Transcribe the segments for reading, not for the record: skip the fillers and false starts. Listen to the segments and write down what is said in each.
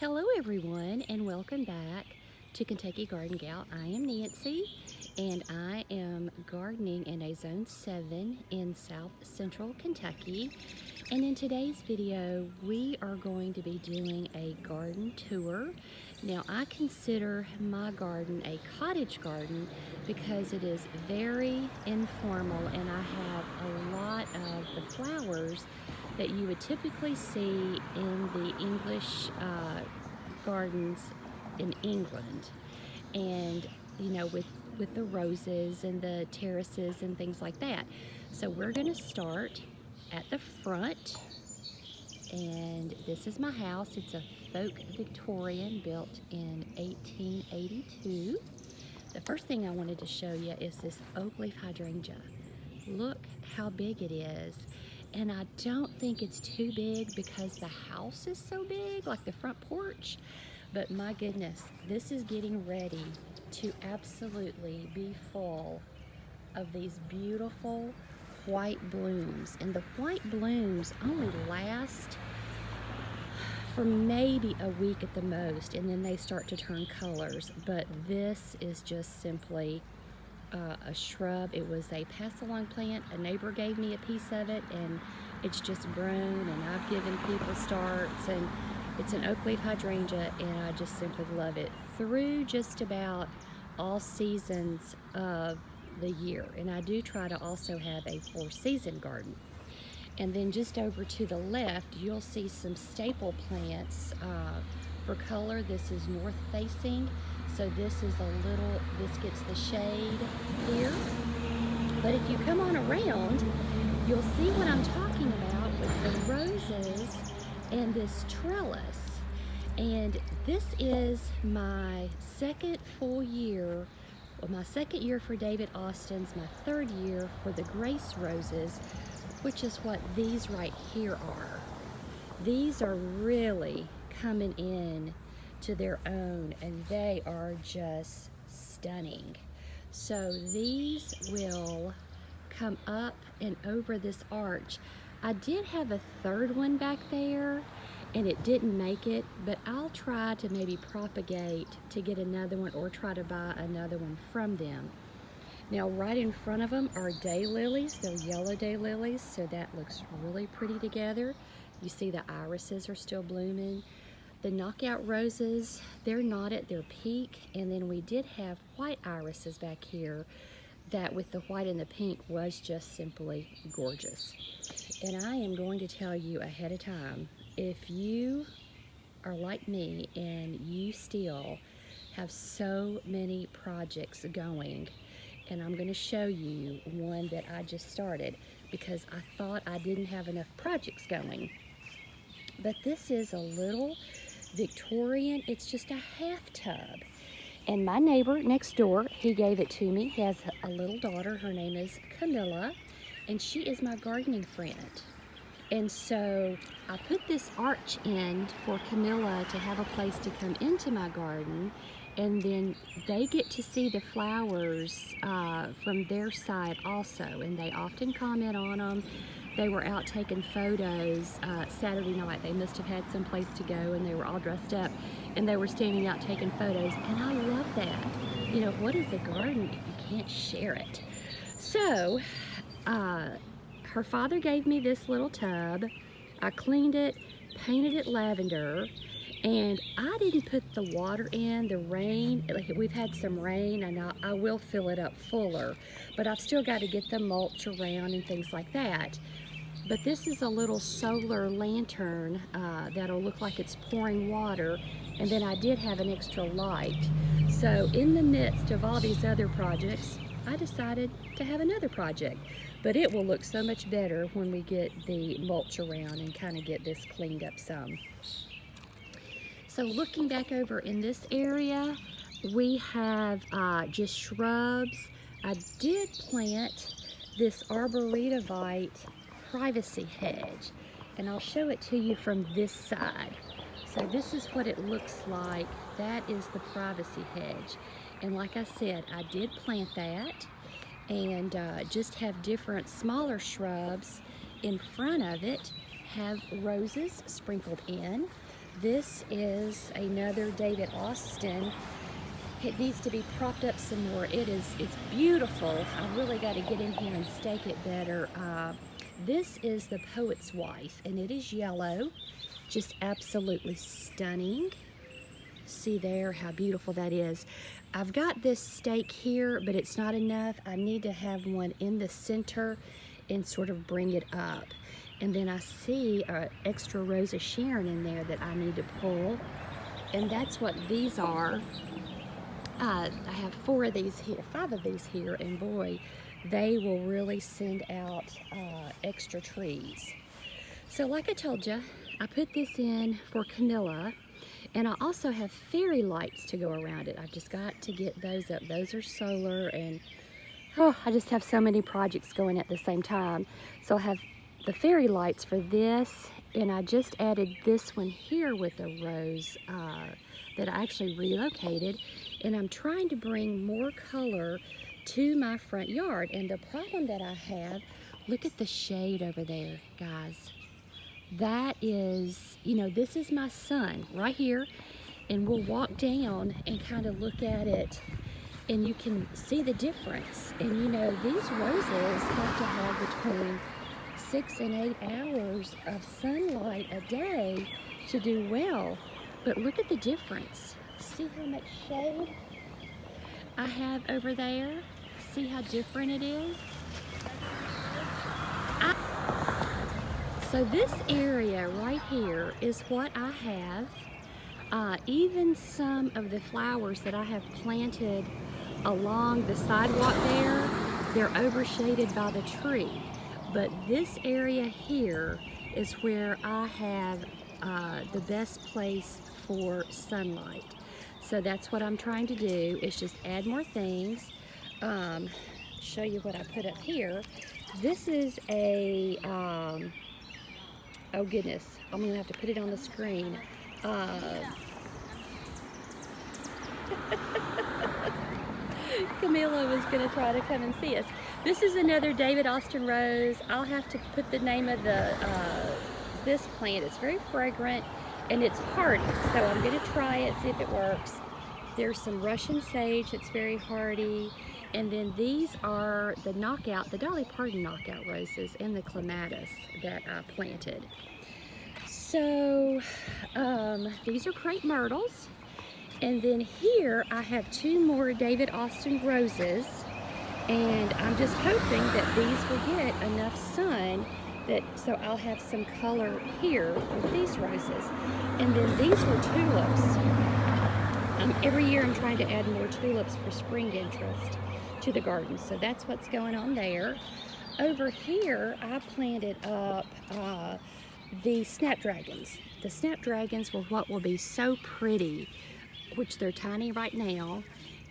Hello everyone and welcome back to Kentucky Garden Gal. I am Nancy and I am gardening in a Zone 7 in South Central Kentucky. And in today's video we are going to be doing a garden tour. Now I consider my garden a cottage garden because it is very informal and I have a lot of the flowers that you would typically see in the English gardens in England, and with the roses and the terraces and things like that. So we're going to start at the front, and this is my house. It's a folk Victorian built in 1882. The first thing I wanted to show you is this oak leaf hydrangea. Look how big it is. And I don't think it's too big because the house is so big, like the front porch. But my goodness, this is getting ready to absolutely be full of these beautiful white blooms. And the white blooms only last for maybe a week at the most, and then they start to turn colors. But this is just simply a shrub. It was a pass-along plant. A neighbor gave me a piece of it, and it's just grown, and I've given people starts, and it's an oak leaf hydrangea, and I just simply love it through just about all seasons of the year. And I do try to also have a 4-season garden. And then just over to the left, you'll see some staple plants for color. This is north facing, so this gets the shade here. But if you come on around, you'll see what I'm talking about with the roses and this trellis. And this is my second full year, my second year for David Austin's, my third year for the Grace roses, which is what these right here are. These are really coming in to their own, and they are just stunning. So these will come up and over this arch. I did have a third one back there and it didn't make it, but I'll try to maybe propagate to get another one or try to buy another one from them. Now right in front of them are daylilies. They're yellow daylilies, so that looks really pretty together. You see the irises are still blooming. The knockout roses, they're not at their peak. And then we did have white irises back here that with the white and the pink was just simply gorgeous. And I am going to tell you ahead of time, if you are like me and you still have so many projects going, and I'm going to show you one that I just started because I thought I didn't have enough projects going. But this is a little Victorian, it's just a half tub. And my neighbor next door, he gave it to me. He has a little daughter, her name is Camilla, and she is my gardening friend. And so I put this arch in for Camilla to have a place to come into my garden, and then they get to see the flowers from their side also, and they often comment on them. They were out taking photos Saturday night. They must have had some place to go, and they were all dressed up, and they were standing out taking photos, and I love that. You know, what is a garden if you can't share it? So, her father gave me this little tub. I cleaned it, painted it lavender, and I didn't put the water in. The rain, like we've had some rain, and I will fill it up fuller, but I've still got to get the mulch around and things like that. But this is a little solar lantern that'll look like it's pouring water, and then I did have an extra light. So in the midst of all these other projects, I decided to have another project, but it will look so much better when we get the mulch around and kind of get this cleaned up some. So looking back over in this area, we have just shrubs. I did plant this arboretovite privacy hedge, and I'll show it to you from this side. So this is what it looks like. That is the privacy hedge. And like I said, I did plant that and just have different smaller shrubs in front of it, have roses sprinkled in. This is another David Austin. It needs to be propped up some more. It's beautiful. I really got to get in here and stake it better. This is the Poet's Wife, and it is yellow, just absolutely stunning. See there how beautiful that is. I've got this stake here, but it's not enough. I need to have one in the center and sort of bring it up. And then I see an extra rose of Sharon in there that I need to pull, and that's what these are. I have 4 of these here, 5 of these here, and boy, they will really send out extra trees. So like I told you, I put this in for Camilla, and I also have fairy lights to go around it. I've just got to get those up. Those are solar, and I just have so many projects going at the same time. So I have the fairy lights for this, and I just added this one here with a rose that I actually relocated, and I'm trying to bring more color to my front yard. And the problem that I have, look at the shade over there, guys. That is, this is my sun right here, and we'll walk down and kind of look at it, and you can see the difference. And these roses have to have between 6 and 8 hours of sunlight a day to do well. But look at the difference. See how much shade I have over there? See how different it is? So this area right here is what I have. Even some of the flowers that I have planted along the sidewalk there, they're overshaded by the tree. But this area here is where I have the best place for sunlight. So that's what I'm trying to do, is just add more things. Show you what I put up here. This is a, oh goodness, I'm gonna have to put it on the screen. Camilla was gonna try to come and see us. This is another David Austin rose. I'll have to put the name of this plant. It's very fragrant and it's hardy, so I'm gonna try it, see if it works. There's some Russian sage that's very hardy, and then these are the Dolly Parton knockout roses and the clematis that I planted. So these are crepe myrtles. And then here I have 2 more David Austin roses, and I'm just hoping that these will get enough sun so I'll have some color here with these roses. And then these were tulips. Every year I'm trying to add more tulips for spring interest to the garden, so that's what's going on there. Over here I planted up the snapdragons. The snapdragons were what will be so pretty, which they're tiny right now,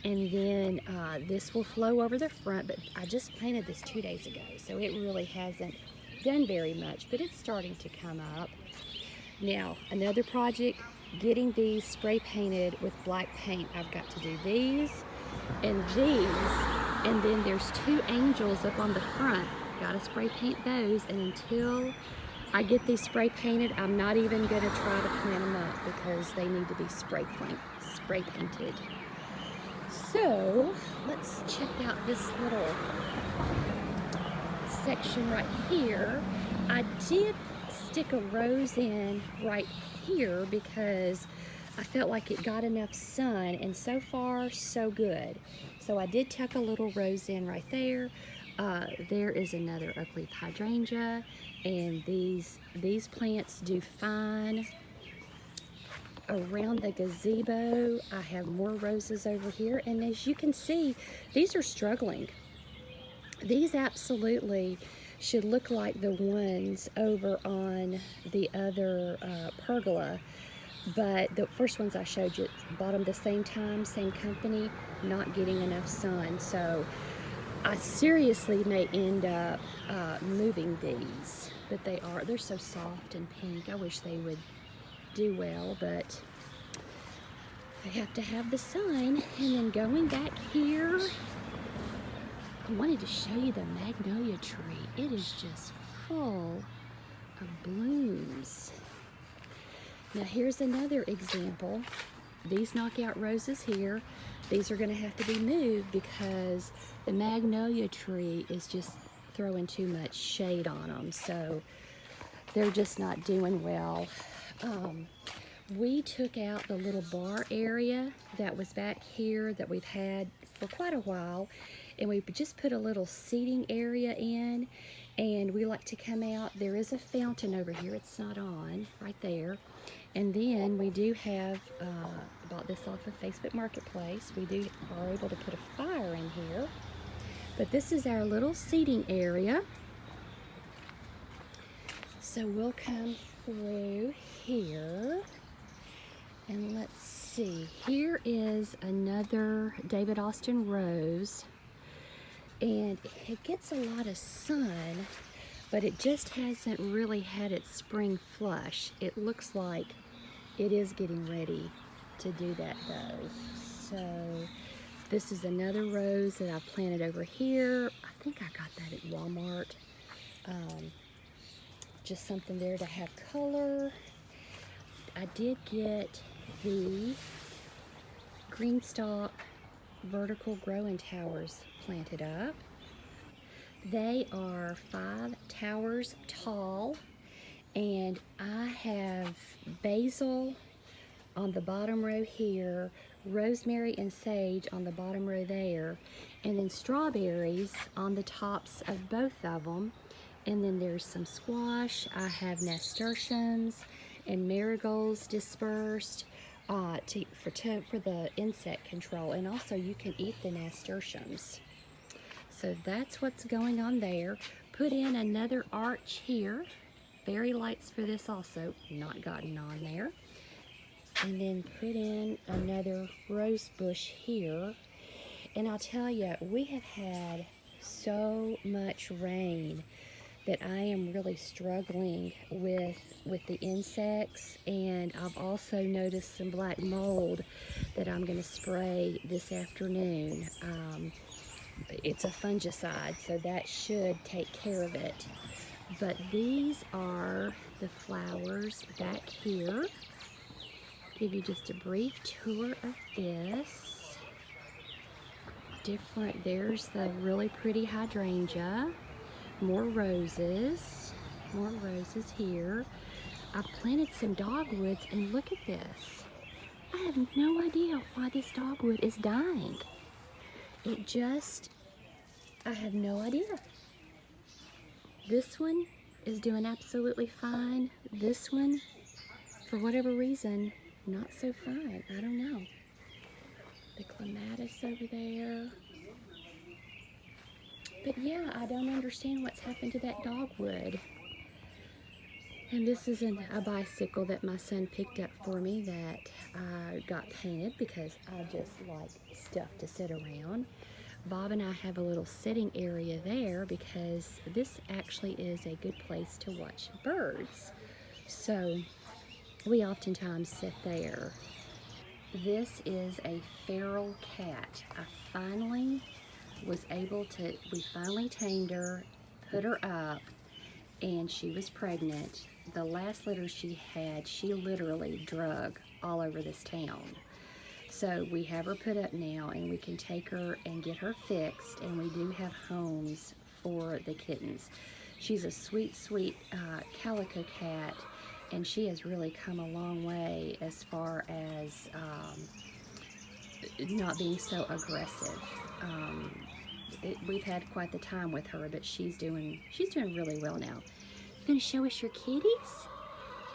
and then this will flow over the front, but I just planted this 2 days ago, so it really hasn't done very much, but it's starting to come up. Now, another project, getting these spray painted with black paint. I've got to do these, and then there's 2 angels up on the front. Got to spray paint those, and until I get these spray painted, I'm not even going to try to plant them up because they need to be spray painted. So let's check out this little section right here. I did stick a rose in right here because I felt like it got enough sun, and so far so good. So I did tuck a little rose in right there. There is another oak leaf hydrangea, and these plants do fine. Around the gazebo, I have more roses over here, and as you can see, these are struggling. These absolutely should look like the ones over on the other pergola, but the first ones I showed you bought them the same time, same company, not getting enough sun. So I seriously may end up moving these, but they're so soft and pink. I wish they would do well, but I have to have the sun. And then going back here, I wanted to show you the magnolia tree. It is just full of blooms. Now here's another example. These knockout roses here, these are going to have to be moved because the magnolia tree is just throwing too much shade on them. So they're just not doing well. We took out the little bar area that was back here that we've had for quite a while, and we just put a little seating area in, and we like to come out. There is a fountain over here. It's not on, right there. And then we do have, bought this off of Facebook Marketplace. We are able to put a fire in here. But this is our little seating area. So we'll come through here. And let's see, here is another David Austin rose. And it gets a lot of sun, but it just hasn't really had its spring flush. It looks like it is getting ready to do that though. So this is another rose that I planted over here. I think I got that at Walmart. Just something there to have color. I did get the green stalk vertical growing towers planted up. They are 5 towers tall, and I have basil on the bottom row here, rosemary and sage on the bottom row there, and then strawberries on the tops of both of them. And then there's some squash. I have nasturtiums and marigolds dispersed for the insect control, and also you can eat the nasturtiums. So that's what's going on there. Put in another arch here. Fairy lights for this also, not gotten on there. And then put in another rose bush here. And I'll tell you, we have had so much rain that I am really struggling with the insects, and I've also noticed some black mold that I'm going to spray this afternoon. It's a fungicide, so that should take care of it. But these are the flowers back here. Give you just a brief tour of this. There's the really pretty hydrangea. More roses here. I've planted some dogwoods, and look at this. I have no idea why this dogwood is dying. I have no idea. This one is doing absolutely fine. This one, for whatever reason, not so fine. I don't know. The clematis over there. But yeah, I don't understand what's happened to that dogwood. And this is a bicycle that my son picked up for me that I got painted because I just like stuff to sit around. Bob and I have a little sitting area there because this actually is a good place to watch birds. So we oftentimes sit there. This is a feral cat. We finally tamed her, put her up, and she was pregnant. The last litter she had, she literally drug all over this town. So we have her put up now, and we can take her and get her fixed, and we do have homes for the kittens. She's a sweet, sweet calico cat, and she has really come a long way as far as not being so aggressive. We've had quite the time with her, but she's doing really well now. You gonna show us your kitties?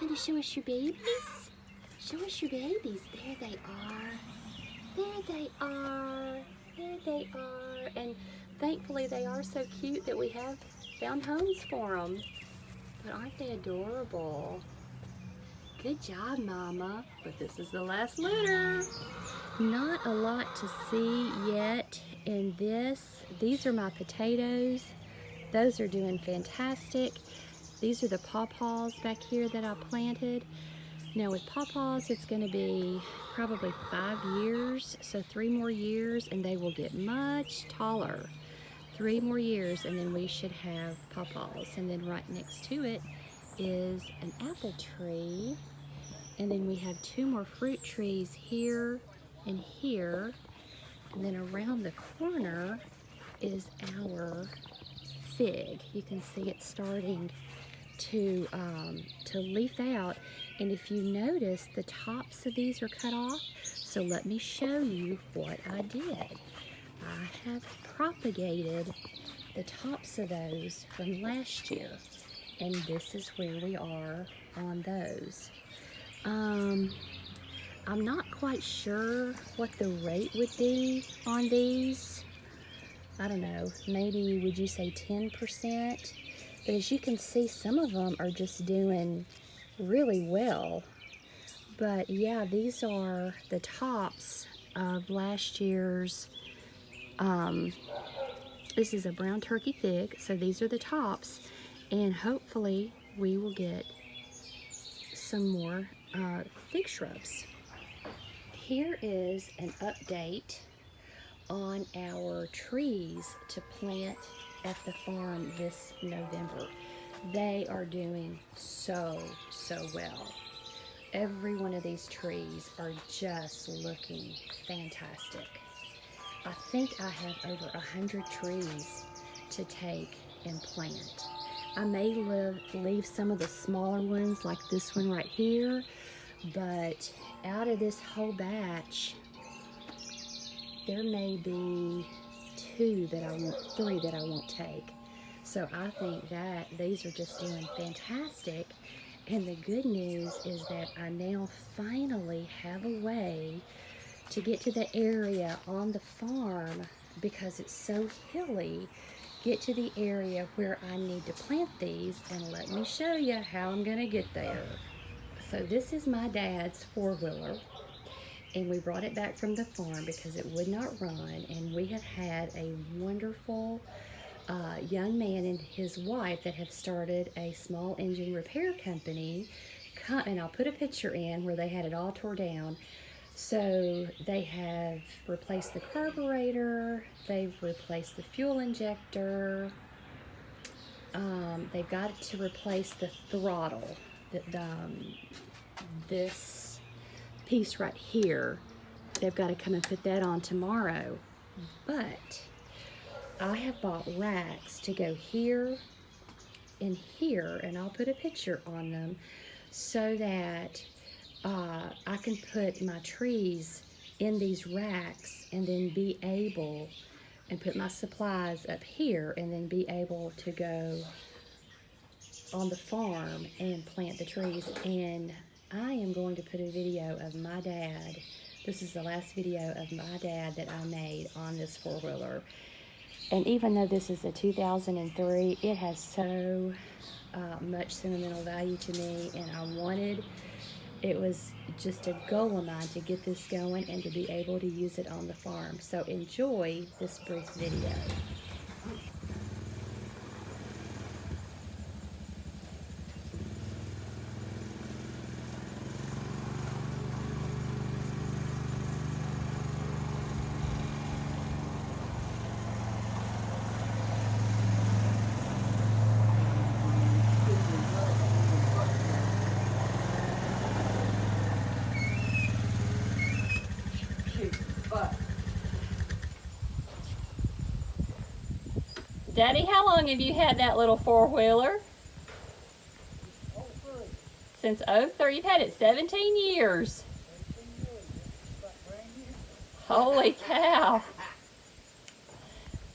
You gonna show us your babies? Show us your babies. There they are. There they are. There they are. And thankfully they are so cute that we have found homes for them. But aren't they adorable? Good job, Mama. But this is the last litter. Not a lot to see yet in this. These are my potatoes. Those are doing fantastic. These are the pawpaws back here that I planted. Now with pawpaws, it's going to be probably 5 years, so 3 more years, and they will get much taller. 3 more years, and then we should have pawpaws. And then right next to it is an apple tree. And then we have 2 more fruit trees here and here. And then around the corner is our fig. You can see it starting to leaf out. And if you notice, the tops of these are cut off. So let me show you what I did. I have propagated the tops of those from last year. And this is where we are on those. I'm not quite sure what the rate would be on these. I don't know, maybe would you say 10%? But as you can see, some of them are just doing really well. But yeah, these are the tops of last year's, this is a brown turkey fig, so these are the tops. And hopefully we will get some more fig shrubs. Here is an update on our trees to plant at the farm this November. They are doing so well. Every one of these trees are just looking fantastic. I think I have over 100 trees to take and plant. I may leave some of the smaller ones like this one right here, but out of this whole batch, there may be 3 that I won't take. So I think that these are just doing fantastic. And the good news is that I now finally have a way to get to the area on the farm, because it's so hilly, get to the area where I need to plant these. And let me show you how I'm gonna get there. So this is my dad's 4-wheeler. And we brought it back from the farm because it would not run. And we have had a wonderful young man and his wife that have started a small engine repair company. And I'll put a picture in where they had it all tore down. So they have replaced the carburetor, they've replaced the fuel injector, they've got to replace the throttle. This piece right here, they've got to come and put that on tomorrow. But I have bought racks to go here and here, and I'll put a picture on them so that I can put my trees in these racks and then be able and put my supplies up here and then be able to go on the farm and plant the trees. And I am going to put a video of my dad. This is the last video of my dad that I made on this 4-wheeler. And even though this is a 2003, it has so much sentimental value to me, and it was just a goal of mine to get this going and to be able to use it on the farm. So enjoy this brief video. Daddy, how long have you had that little 4-wheeler? Since 03. You've had it 17 years. Holy cow.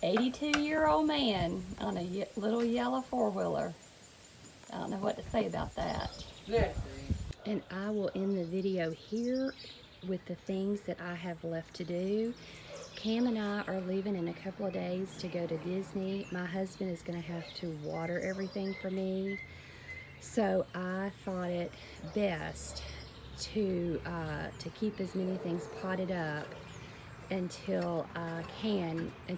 82-year-old man on a little yellow 4-wheeler. I don't know what to say about that. And I will end the video here with the things that I have left to do. Cam and I are leaving in a couple of days to go to Disney. My husband is going to have to water everything for me. So I thought it best to keep as many things potted up until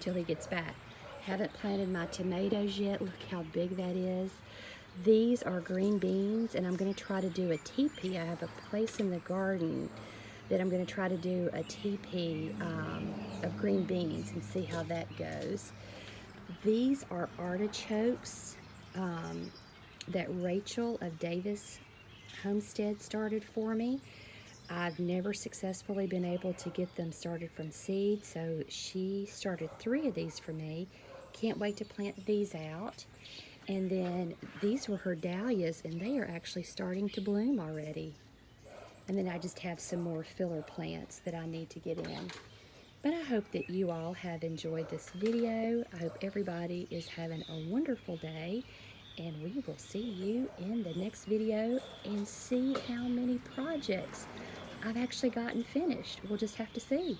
he gets back. Haven't planted my tomatoes yet. Look how big that is. These are green beans, and I'm going to try to do a teepee. I have a place in the garden that I'm going to try to do a teepee of green beans and see how that goes. These are artichokes that Rachel of Davis homestead started for me. I've never successfully been able to get them started from seed, so she started 3 of these for me. Can't wait to plant these out. And then these were her dahlias, and they are actually starting to bloom already. And then I just have some more filler plants that I need to get in. But I hope that you all have enjoyed this video. I hope everybody is having a wonderful day, and we will see you in the next video and see how many projects I've actually gotten finished. We'll just have to see.